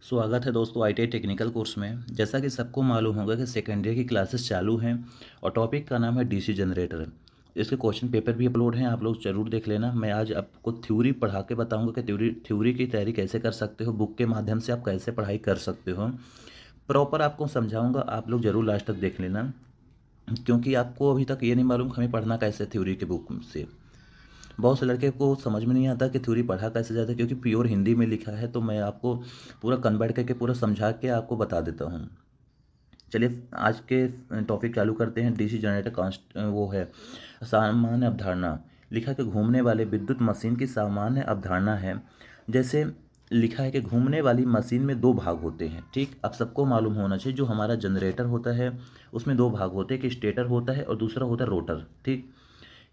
स्वागत है दोस्तों आईटीआई टेक्निकल कोर्स में। जैसा कि सबको मालूम होगा कि सेकेंडरी की क्लासेस चालू हैं और टॉपिक का नाम है डीसी जनरेटर। इसके क्वेश्चन पेपर भी अपलोड हैं, आप लोग ज़रूर देख लेना। मैं आज आपको थ्योरी पढ़ा के बताऊंगा कि थ्योरी की तैयारी कैसे कर सकते हो, बुक के माध्यम से आप कैसे पढ़ाई कर सकते हो। प्रॉपर आपको समझाऊँगा, आप लोग ज़रूर लास्ट तक देख लेना, क्योंकि आपको अभी तक ये नहीं मालूम हमें पढ़ना कैसे थ्योरी के बुक से। बहुत से लड़के को समझ में नहीं आता कि थ्योरी पढ़ा कैसे जाता है, क्योंकि प्योर हिंदी में लिखा है। तो मैं आपको पूरा कन्वर्ट करके पूरा समझा के आपको बता देता हूँ। चलिए आज के टॉपिक चालू करते हैं। डीसी जनरेटर कांस्ट वो है सामान्य अवधारणा। लिखा कि घूमने वाले विद्युत मशीन की सामान्य अवधारणा है। जैसे लिखा है कि घूमने वाली मशीन में दो भाग होते हैं। ठीक, अब सबको मालूम होना चाहिए जो हमारा जनरेटर होता है उसमें दो भाग होते हैं, एक स्टेटर होता है और दूसरा होता है रोटर। ठीक,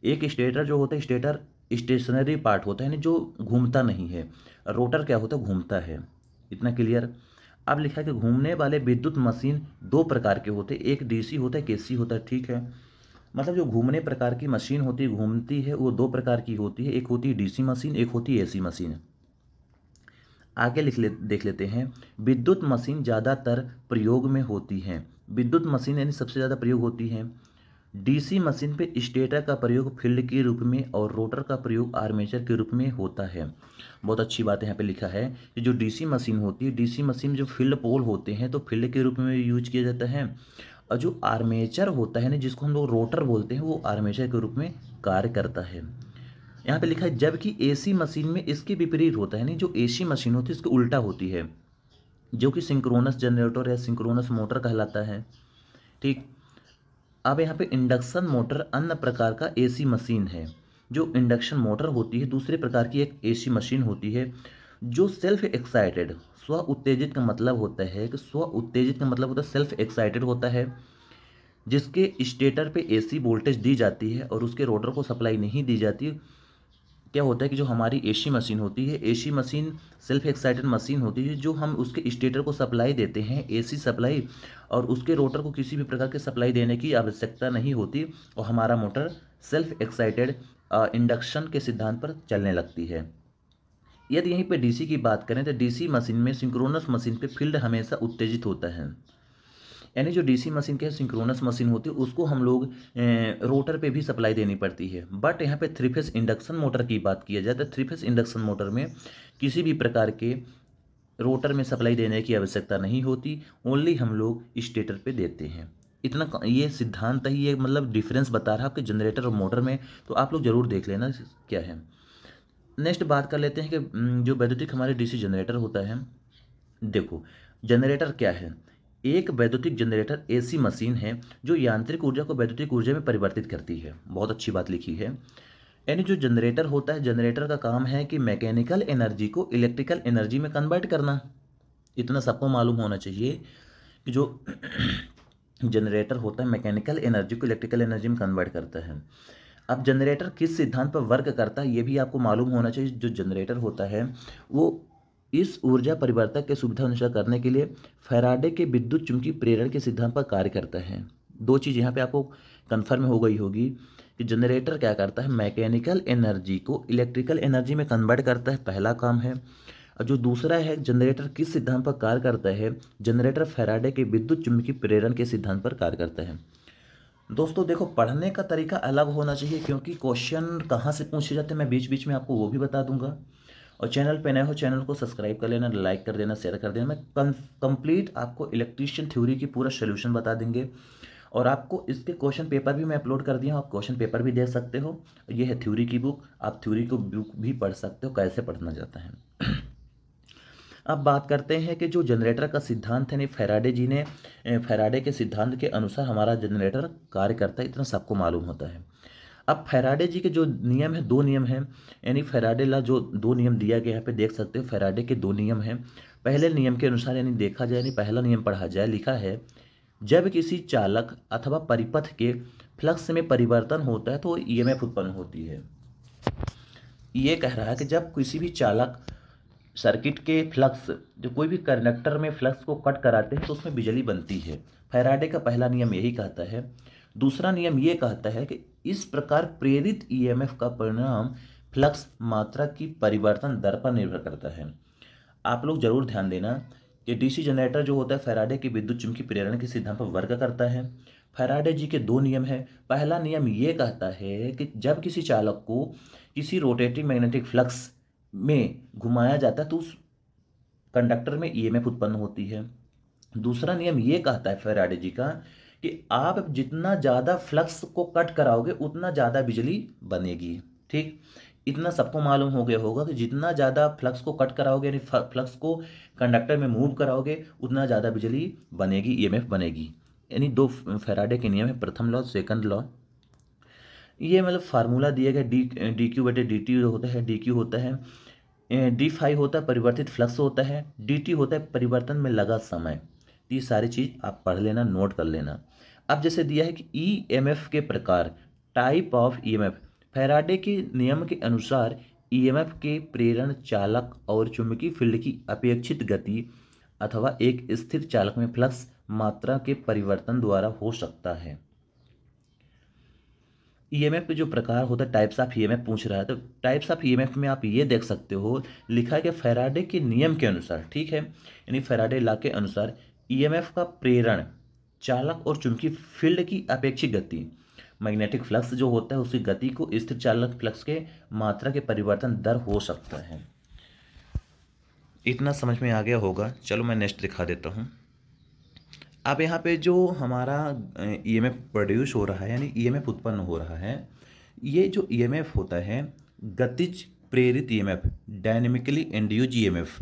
एक स्टेटर जो होता है, स्टेटर स्टेशनरी पार्ट होता है, यानी जो घूमता नहीं है। रोटर क्या होता है, घूमता है। इतना क्लियर। अब लिखा है कि घूमने वाले विद्युत मशीन दो प्रकार के होते हैं, एक डीसी होता है, एक एसी होता है। ठीक है, मतलब जो घूमने प्रकार की मशीन होती है, घूमती है, वो दो प्रकार की होती है, एक होती है डीसी मशीन, एक होती है एसी मशीन। आगे देख लेते हैं। विद्युत मशीन ज़्यादातर प्रयोग में होती हैं। विद्युत मशीन यानी सबसे ज़्यादा प्रयोग होती हैं। डीसी मशीन पे स्टेटर का प्रयोग फील्ड के रूप में और रोटर का प्रयोग आर्मेचर के रूप में होता है। बहुत अच्छी बात यहाँ पे लिखा है कि जो डीसी मशीन होती है, डीसी मशीन जो फील्ड पोल होते हैं तो फील्ड के रूप में यूज किया जाता है, और जो आर्मेचर होता है ना, जिसको हम लोग रोटर बोलते हैं, वो आर्मेचर के रूप में कार्य करता है। यहाँ पे लिखा है जबकि एसी मशीन में इसके विपरीत होता है, नहीं जो एसी मशीन होती है इसके उल्टा होती है, जो कि सिंक्रोनस जनरेटर या सिंक्रोनस मोटर कहलाता है। ठीक, अब यहाँ पे इंडक्शन मोटर अन्य प्रकार का एसी मशीन है। जो इंडक्शन मोटर होती है दूसरे प्रकार की एक एसी मशीन होती है, जो सेल्फ एक्साइटेड, स्व उत्तेजित का मतलब होता है कि स्व उत्तेजित का मतलब होता है सेल्फ एक्साइटेड होता है, जिसके स्टेटर पे एसी वोल्टेज दी जाती है और उसके रोटर को सप्लाई नहीं दी जाती। क्या होता है कि जो हमारी एसी मशीन होती है, AC machine self excited machine होती है, जो हम उसके स्टेटर को सप्लाई देते हैं एसी सप्लाई, और उसके रोटर को किसी भी प्रकार की सप्लाई देने की आवश्यकता नहीं होती, और हमारा मोटर सेल्फ एक्साइटेड इंडक्शन के सिद्धांत पर चलने लगती है। यदि यहीं पे डीसी की बात करें तो डीसी मशीन में सिंक्रोनस मशीन पे फील्ड हमेशा उत्तेजित होता है। यानी जो डीसी मशीन के सिंक्रोनस मशीन होती है उसको हम लोग रोटर पे भी सप्लाई देनी पड़ती है। बट यहाँ पे थ्री फेस इंडक्शन मोटर की बात किया जाए तो थ्री फेस इंडक्शन मोटर में किसी भी प्रकार के रोटर में सप्लाई देने की आवश्यकता नहीं होती, ओनली हम लोग स्टेटर पे देते हैं। इतना ये सिद्धांत ही, ये मतलब डिफरेंस बता रहा है आपके जनरेटर और मोटर में, तो आप लोग जरूर देख लेना क्या है। नेक्स्ट बात कर लेते हैं कि जो वैद्युतिक हमारे डीसी जनरेटर होता है। देखो, जनरेटर क्या है। एक वैद्युतिक जनरेटर ऐसी मशीन है जो यांत्रिक ऊर्जा को वैद्युतिक ऊर्जा में परिवर्तित करती है। बहुत अच्छी बात लिखी है। यानी जो जनरेटर होता है, जनरेटर का काम है कि मैकेनिकल एनर्जी को इलेक्ट्रिकल एनर्जी में कन्वर्ट करना। इतना सबको मालूम होना चाहिए कि जो जनरेटर होता है मैकेनिकल एनर्जी को इलेक्ट्रिकल एनर्जी में कन्वर्ट करता है। अब जनरेटर किस सिद्धांत पर वर्क करता है ये भी आपको मालूम होना चाहिए। जो जनरेटर होता है वो इस ऊर्जा परिवर्तक के सुविधा अनुसार करने के लिए फैराडे के विद्युत चुंबकीय प्रेरण के सिद्धांत पर कार्य करता है। दो चीज़ यहाँ पे आपको कन्फर्म हो गई होगी कि जनरेटर क्या करता है, मैकेनिकल एनर्जी को इलेक्ट्रिकल एनर्जी में कन्वर्ट करता है, पहला काम है। और जो दूसरा है, जनरेटर किस सिद्धांत पर कार्य करता है, जनरेटर फैराडे के विद्युत चुंबकीय प्रेरण के सिद्धांत पर कार्य करता है। दोस्तों देखो, पढ़ने का तरीका अलग होना चाहिए, क्योंकि क्वेश्चन कहाँ से पूछे जाते हैं मैं बीच बीच में आपको वो भी बता दूंगा। और चैनल पे नए हो, चैनल को सब्सक्राइब कर लेना, लाइक कर देना, शेयर कर देना। मैं कंप्लीट आपको इलेक्ट्रीशियन थ्योरी की पूरा सोल्यूशन बता देंगे, और आपको इसके क्वेश्चन पेपर भी मैं अपलोड कर दिया हूँ, आप क्वेश्चन पेपर भी दे सकते हो। ये है थ्योरी की बुक, आप थ्योरी को बुक भी पढ़ सकते हो कैसे पढ़ना जाता है। अब बात करते हैं कि जो जनरेटर का सिद्धांत है, नहीं फैराडे जी ने, फैराडे के सिद्धांत के अनुसार हमारा जनरेटर कार्य करता है, इतना सबको मालूम होता है। अब फैराडे जी के जो नियम है, दो नियम हैं, यानी फैराडे ला जो दो नियम दिया गया यहाँ पे देख सकते हो, फैराडे के दो नियम हैं। पहले नियम के अनुसार यानी देखा जाए, यानी पहला नियम पढ़ा जाए, लिखा है जब किसी चालक अथवा परिपथ के फ्लक्स में परिवर्तन होता है तो ईएमएफ उत्पन्न होती है। ये कह रहा है कि जब किसी भी चालक सर्किट के फ्लक्स, जो कोई भी कंडक्टर में फ्लक्स को कट कराते हैं तो उसमें बिजली बनती है। फैराडे का पहला नियम यही कहता है। दूसरा नियम ये कहता है कि इस प्रकार प्रेरित ईएमएफ का परिणाम फ्लक्स मात्रा की परिवर्तन दर पर निर्भर करता है। आप लोग जरूर ध्यान देना कि डीसी जनरेटर जो होता है फैराडे की विद्युत चुंबकीय प्रेरण के सिद्धांत पर वर्क करता है। फैराडे जी के दो नियम है। पहला नियम ये कहता है कि जब किसी चालक को किसी रोटेटिंग मैग्नेटिक फ्लक्स में घुमाया जाता है तो उस कंडक्टर में ईएमएफ उत्पन्न होती है। दूसरा नियम ये कहता है फैराडे जी का कि आप जितना ज़्यादा फ्लक्स को कट कराओगे उतना ज़्यादा बिजली बनेगी। ठीक, इतना सबको मालूम हो गया होगा कि जितना ज़्यादा फ्लक्स को कट कराओगे यानी फ्लक्स को कंडक्टर में मूव कराओगे उतना ज़्यादा बिजली बनेगी, ईएमएफ बनेगी। यानी दो फैराडे के नियम है, प्रथम लॉ सेकंड लॉ। ये मतलब फार्मूला दिया गया डी क्यू बटे डी टी होता है। डी क्यू होता है डी फाई होता है परिवर्तित फ्लक्स होता है, डी टी होता है परिवर्तन में लगा समय। ये सारी चीज़ आप पढ़ लेना, नोट कर लेना। अब जैसे दिया है कि ईएमएफ के प्रकार, टाइप ऑफ ईएमएफ। फैराडे के नियम के अनुसार ईएमएफ के प्रेरण चालक और चुंबकीय फील्ड की अपेक्षित गति अथवा एक स्थिर चालक में फ्लक्स मात्रा के परिवर्तन द्वारा हो सकता है। ईएमएफ के जो प्रकार होता है, टाइप्स ऑफ ईएमएफ पूछ रहा है, तो टाइप्स ऑफ ईएमएफ में आप ये देख सकते हो, लिखा है कि फैराडे के नियम के अनुसार, ठीक है, यानी फैराडे लॉ के अनुसार ईएमएफ का प्रेरण चालक और चुंबकीय फील्ड की अपेक्षित गति, मैग्नेटिक फ्लक्स जो होता है उसकी गति को स्थिर चालक फ्लक्स के मात्रा के परिवर्तन दर हो सकता है। इतना समझ में आ गया होगा। चलो मैं नेक्स्ट दिखा देता हूँ। अब यहाँ पे जो हमारा ईएमएफ प्रोड्यूस हो रहा है यानी ईएमएफ उत्पन्न हो रहा है, ये जो ईएमएफ होता है गतिज प्रेरित ईएमएफ, डायनेमिकली इंड्यूस्ड ईएमएफ।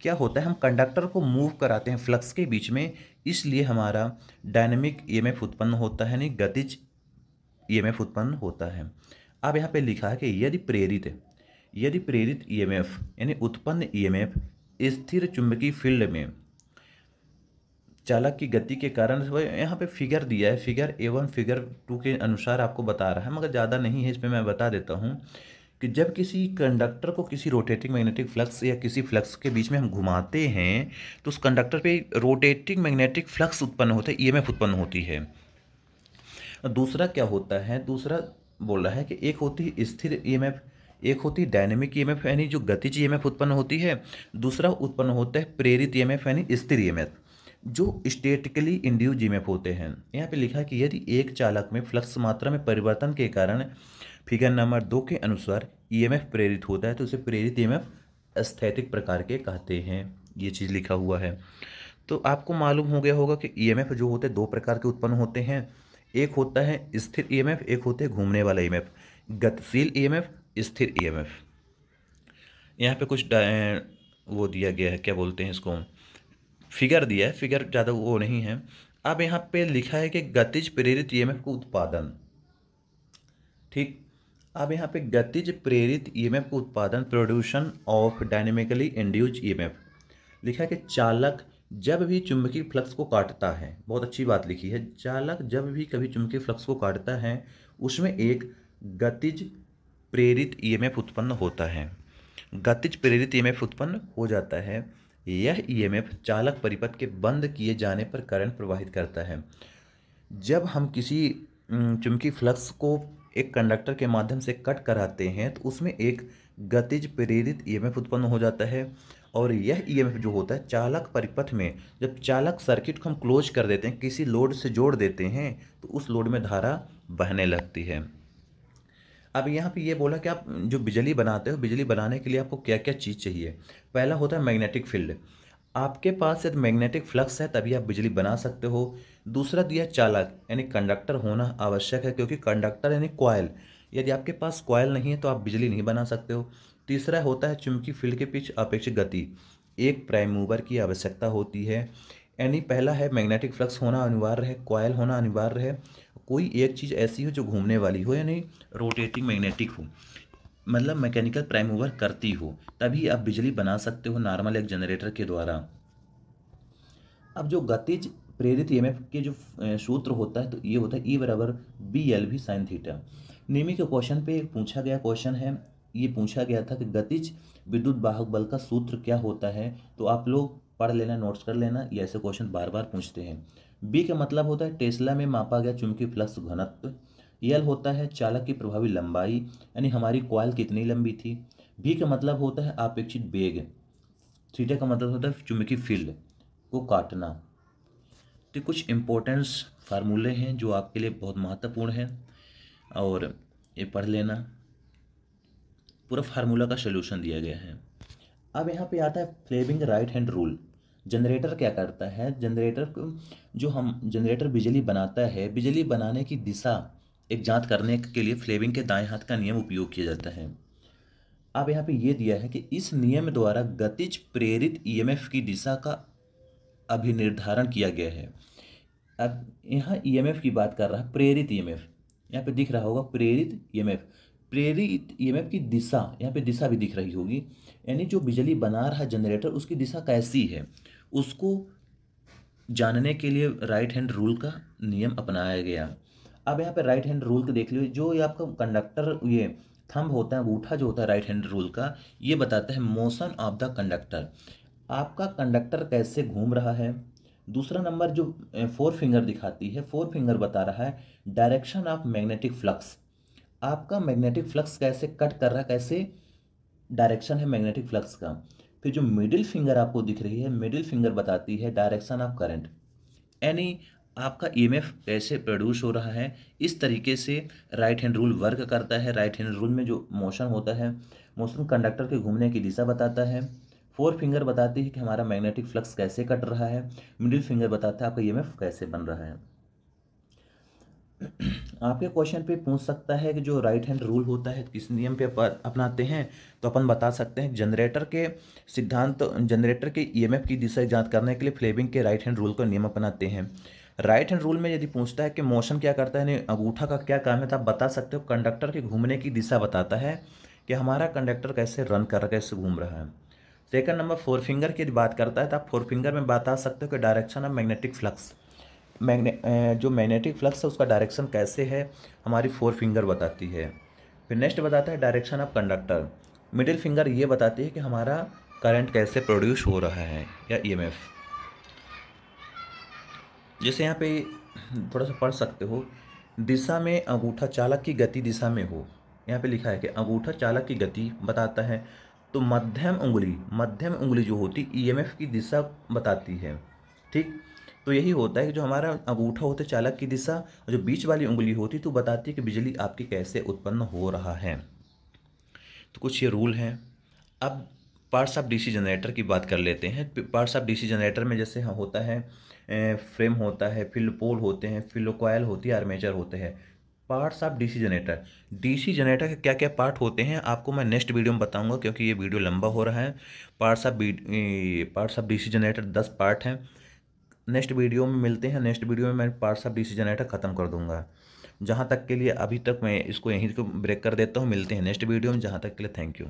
क्या होता है, हम कंडक्टर को मूव कराते हैं फ्लक्स के बीच में, इसलिए हमारा डायनेमिक ईएमएफ उत्पन्न होता है, यानी गतिज ईएमएफ उत्पन्न होता है। अब यहाँ पे लिखा है कि यदि प्रेरित ईएमएफ यानी उत्पन्न ईएमएफ स्थिर चुंबकीय फील्ड में चालक की गति के कारण, यहाँ पे फिगर दिया है, फिगर A1 फिगर 2 के अनुसार आपको बता रहा है, मगर ज़्यादा नहीं है, इस पर मैं बता देता हूँ कि जब किसी कंडक्टर को किसी रोटेटिंग मैग्नेटिक फ्लक्स या किसी फ्लक्स के बीच में हम घुमाते हैं तो उस कंडक्टर पे रोटेटिंग मैग्नेटिक फ्लक्स उत्पन्न होता है, ईएमएफ उत्पन्न होती है। दूसरा क्या होता है, दूसरा बोल रहा है कि एक होती है स्थिर ईएमएफ, एक होती है डायनेमिक ईएमएफ यानी जो गतिज ईएमएफ उत्पन्न होती है, दूसरा उत्पन्न होता है प्रेरित ईएमएफ यानी स्थिर ईएमएफ जो स्टैटिकली इंड्यूस्ड ईएमएफ होते हैं। यहाँ पे लिखा है कि यदि एक चालक में फ्लक्स मात्रा में परिवर्तन के कारण फिगर नंबर 2 के अनुसार ईएमएफ प्रेरित होता है तो उसे प्रेरित ईएमएफ स्थैतिक प्रकार के कहते हैं। ये चीज़ लिखा हुआ है। तो आपको मालूम हो गया होगा कि ईएमएफ जो होते हैं दो प्रकार के उत्पन्न होते हैं, एक होता है स्थिर ईएमएफ, एक होते हैं घूमने वाला ईएमएफ। गतिशील ईएमएफ, स्थिर ईएमएफ। यहाँ पे कुछ वो दिया गया है, क्या बोलते हैं इसको, फिगर दिया है, फिगर ज़्यादा वो नहीं है। अब यहाँ पे लिखा है कि गतिज प्रेरित ईएमएफ का उत्पादन, ठीक। अब यहाँ पे गतिज प्रेरित ईएमएफ का उत्पादन, production of dynamically induced EMF, लिखा है कि चालक जब भी चुंबकीय फ्लक्स को काटता है, बहुत अच्छी बात लिखी है, चालक जब भी कभी चुंबकीय फ्लक्स को काटता है उसमें एक गतिज प्रेरित ईएमएफ उत्पन्न होता है, गतिज प्रेरित ईएमएफ उत्पन्न हो जाता है। यह ईएमएफ चालक परिपथ के बंद किए जाने पर करंट प्रवाहित करता है। जब हम किसी चुंबकीय फ्लक्स को एक कंडक्टर के माध्यम से कट कराते हैं तो उसमें एक गतिज प्रेरित ईएमएफ उत्पन्न हो जाता है और यह ईएमएफ जो होता है चालक परिपथ में, जब चालक सर्किट को हम क्लोज कर देते हैं, किसी लोड से जोड़ देते हैं तो उस लोड में धारा बहने लगती है। अब यहाँ पे ये बोला कि आप जो बिजली बनाते हो, बिजली बनाने के लिए आपको क्या क्या चीज़ चाहिए। पहला होता है मैग्नेटिक फील्ड, आपके पास यदि मैग्नेटिक फ्लक्स है तभी आप बिजली बना सकते हो। दूसरा दिया चालक यानी कंडक्टर होना आवश्यक है, क्योंकि कंडक्टर यानी कॉयल, यदि आपके पास कॉयल नहीं है तो आप बिजली नहीं बना सकते हो। तीसरा होता है चुंबकीय फील्ड के पीछे अपेक्षित गति, एक प्राइम मूवर की आवश्यकता होती है। यानी पहला है मैग्नेटिक फ्लक्स होना अनिवार्य है, कॉयल होना अनिवार्य है, कोई एक चीज़ ऐसी हो जो घूमने वाली हो यानी रोटेटिंग मैग्नेटिक हो, मतलब मैकेनिकल प्राइम मूवर करती हो, तभी आप बिजली बना सकते हो नॉर्मल एक जनरेटर के द्वारा। अब जो गतिज प्रेरित ईएमएफ के जो सूत्र होता है तो ये होता है E बराबर BLV साइन थीटा। नियमी के क्वेश्चन पे पूछा गया क्वेश्चन है, ये पूछा गया था कि गतिज विद्युत वाहक बल का सूत्र क्या होता है, तो आप लोग पढ़ लेना, नोट्स कर लेना, ये ऐसे क्वेश्चन बार बार पूछते हैं। B का मतलब होता है टेस्ला में मापा गया चुंबकीय फ्लक्स घनत्व। L होता है चालक की प्रभावी लंबाई यानी हमारी कॉइल कितनी लंबी थी। V का मतलब होता है अपेक्षित वेग। थीटा का मतलब होता है चुंबकीय फील्ड। को काटना। तो कुछ इम्पोर्टेंस फार्मूले हैं जो आपके लिए बहुत महत्वपूर्ण हैं और ये पढ़ लेना। पूरा फार्मूला का सलूशन दिया गया है। अब यहाँ पे आता है Fleming right hand rule. Generator क्या करता है, जनरेटर को जो हम जनरेटर बिजली बनाता है, बिजली बनाने की दिशा एक जांच करने के लिए फ्लेमिंग के दाएं हाथ का नियम उपयोग किया जाता है। अब यहाँ पे ये दिया है कि इस नियम द्वारा गतिज प्रेरित ईएमएफ की दिशा का अभिनिर्धारण किया गया है। अब यहाँ ईएमएफ की बात कर रहा है, प्रेरित ईएमएफ यहाँ पे दिख रहा होगा, प्रेरित ईएमएफ। प्रेरित ईएमएफ की दिशा, यहाँ पे दिशा भी दिख रही होगी, यानी जो बिजली बना रहा है जनरेटर उसकी दिशा कैसी है उसको जानने के लिए राइट हैंड रूल का नियम अपनाया गया। अब यहाँ पे राइट हैंड रूल को देख लीजिए, जो ये आपका कंडक्टर ये थंब होता है, अंगूठा जो होता है राइट हैंड रूल का, ये बताता है मोशन ऑफ द कंडक्टर, आपका कंडक्टर कैसे घूम रहा है। दूसरा नंबर जो फोर फिंगर दिखाती है, फोर फिंगर बता रहा है डायरेक्शन ऑफ मैग्नेटिक फ्लक्स, आपका मैग्नेटिक फ्लक्स कैसे कट कर रहा है, कैसे डायरेक्शन है मैग्नेटिक फ्लक्स का। फिर जो मिडिल फिंगर आपको दिख रही है, मिडिल फिंगर बताती है डायरेक्शन ऑफ करंट, यानी आपका ईएमएफ कैसे प्रोड्यूस हो रहा है। इस तरीके से राइट हैंड रूल वर्क करता है। राइट हैंड रूल में जो मोशन होता है, मोशन कंडक्टर के घूमने की दिशा बताता है। फोर फिंगर बताती है कि हमारा मैग्नेटिक फ्लक्स कैसे कट रहा है। मिडिल फिंगर बताता है आपका ईएमएफ कैसे बन रहा है। आपके क्वेश्चन पे पूछ सकता है कि जो राइट हैंड रूल होता है किस नियम पे अपनाते हैं, तो अपन बता सकते हैं जनरेटर के सिद्धांत, जनरेटर के ईएमएफ की दिशा जांच करने के लिए फ्लेमिंग के राइट हैंड रूल का नियम अपनाते हैं। राइट हैंड रूल में यदि पूछता है कि मोशन क्या करता है, अंगूठा का क्या काम है, तो आप बता सकते हो कंडक्टर के घूमने की दिशा बताता है कि हमारा कंडक्टर कैसे रन कर रहा है, कैसे घूम रहा है। सेकंड नंबर फोर फिंगर की यदि बात करता है तो आप फोर फिंगर में बता सकते हो कि डायरेक्शन ऑफ मैग्नेटिक फ्लक्स, जो मैग्नेटिक फ्लक्स है उसका डायरेक्शन कैसे है, हमारी फोर फिंगर बताती है। फिर नेक्स्ट बताता है direction of conductor, middle finger ये बताती है कि हमारा करंट कैसे प्रोड्यूस हो रहा है या ईएमएफ। जैसे यहाँ पे थोड़ा सा पढ़ सकते हो, दिशा में अंगूठा चालक की गति दिशा में हो, यहाँ पे लिखा है कि अंगूठा चालक की गति बताता है, तो मध्यम उंगली जो होती ईएमएफ की दिशा बताती है। ठीक, तो यही होता है कि जो हमारा अंगूठा होता है चालक की दिशा, और जो बीच वाली उंगली होती तो बताती है कि बिजली आपकी कैसे उत्पन्न हो रहा है। तो कुछ ये रूल हैं। अब पार्ट्स ऑफ डीसी जनरेटर की बात कर लेते हैं। पार्ट्स ऑफ डीसी जनरेटर में जैसे होता है फ्रेम होता है, फील्ड पोल होते हैं, फील्ड कॉयल होती है, आर्मेचर होते हैं। पार्ट्स ऑफ डीसी जनरेटर के क्या क्या पार्ट होते हैं आपको मैं नेक्स्ट वीडियो में बताऊंगा, क्योंकि ये वीडियो लंबा हो रहा है। Parts of DC generator 10 part हैं। नेक्स्ट वीडियो में मिलते हैं। नेक्स्ट वीडियो में मैं पार्ट्स ऑफ डीसी जनरेटर ख़त्म कर दूंगा। जहाँ तक के लिए अभी तक मैं इसको यहीं को ब्रेक कर देता हूँ। मिलते हैं नेक्स्ट वीडियो में। जहाँ तक के लिए थैंक यू।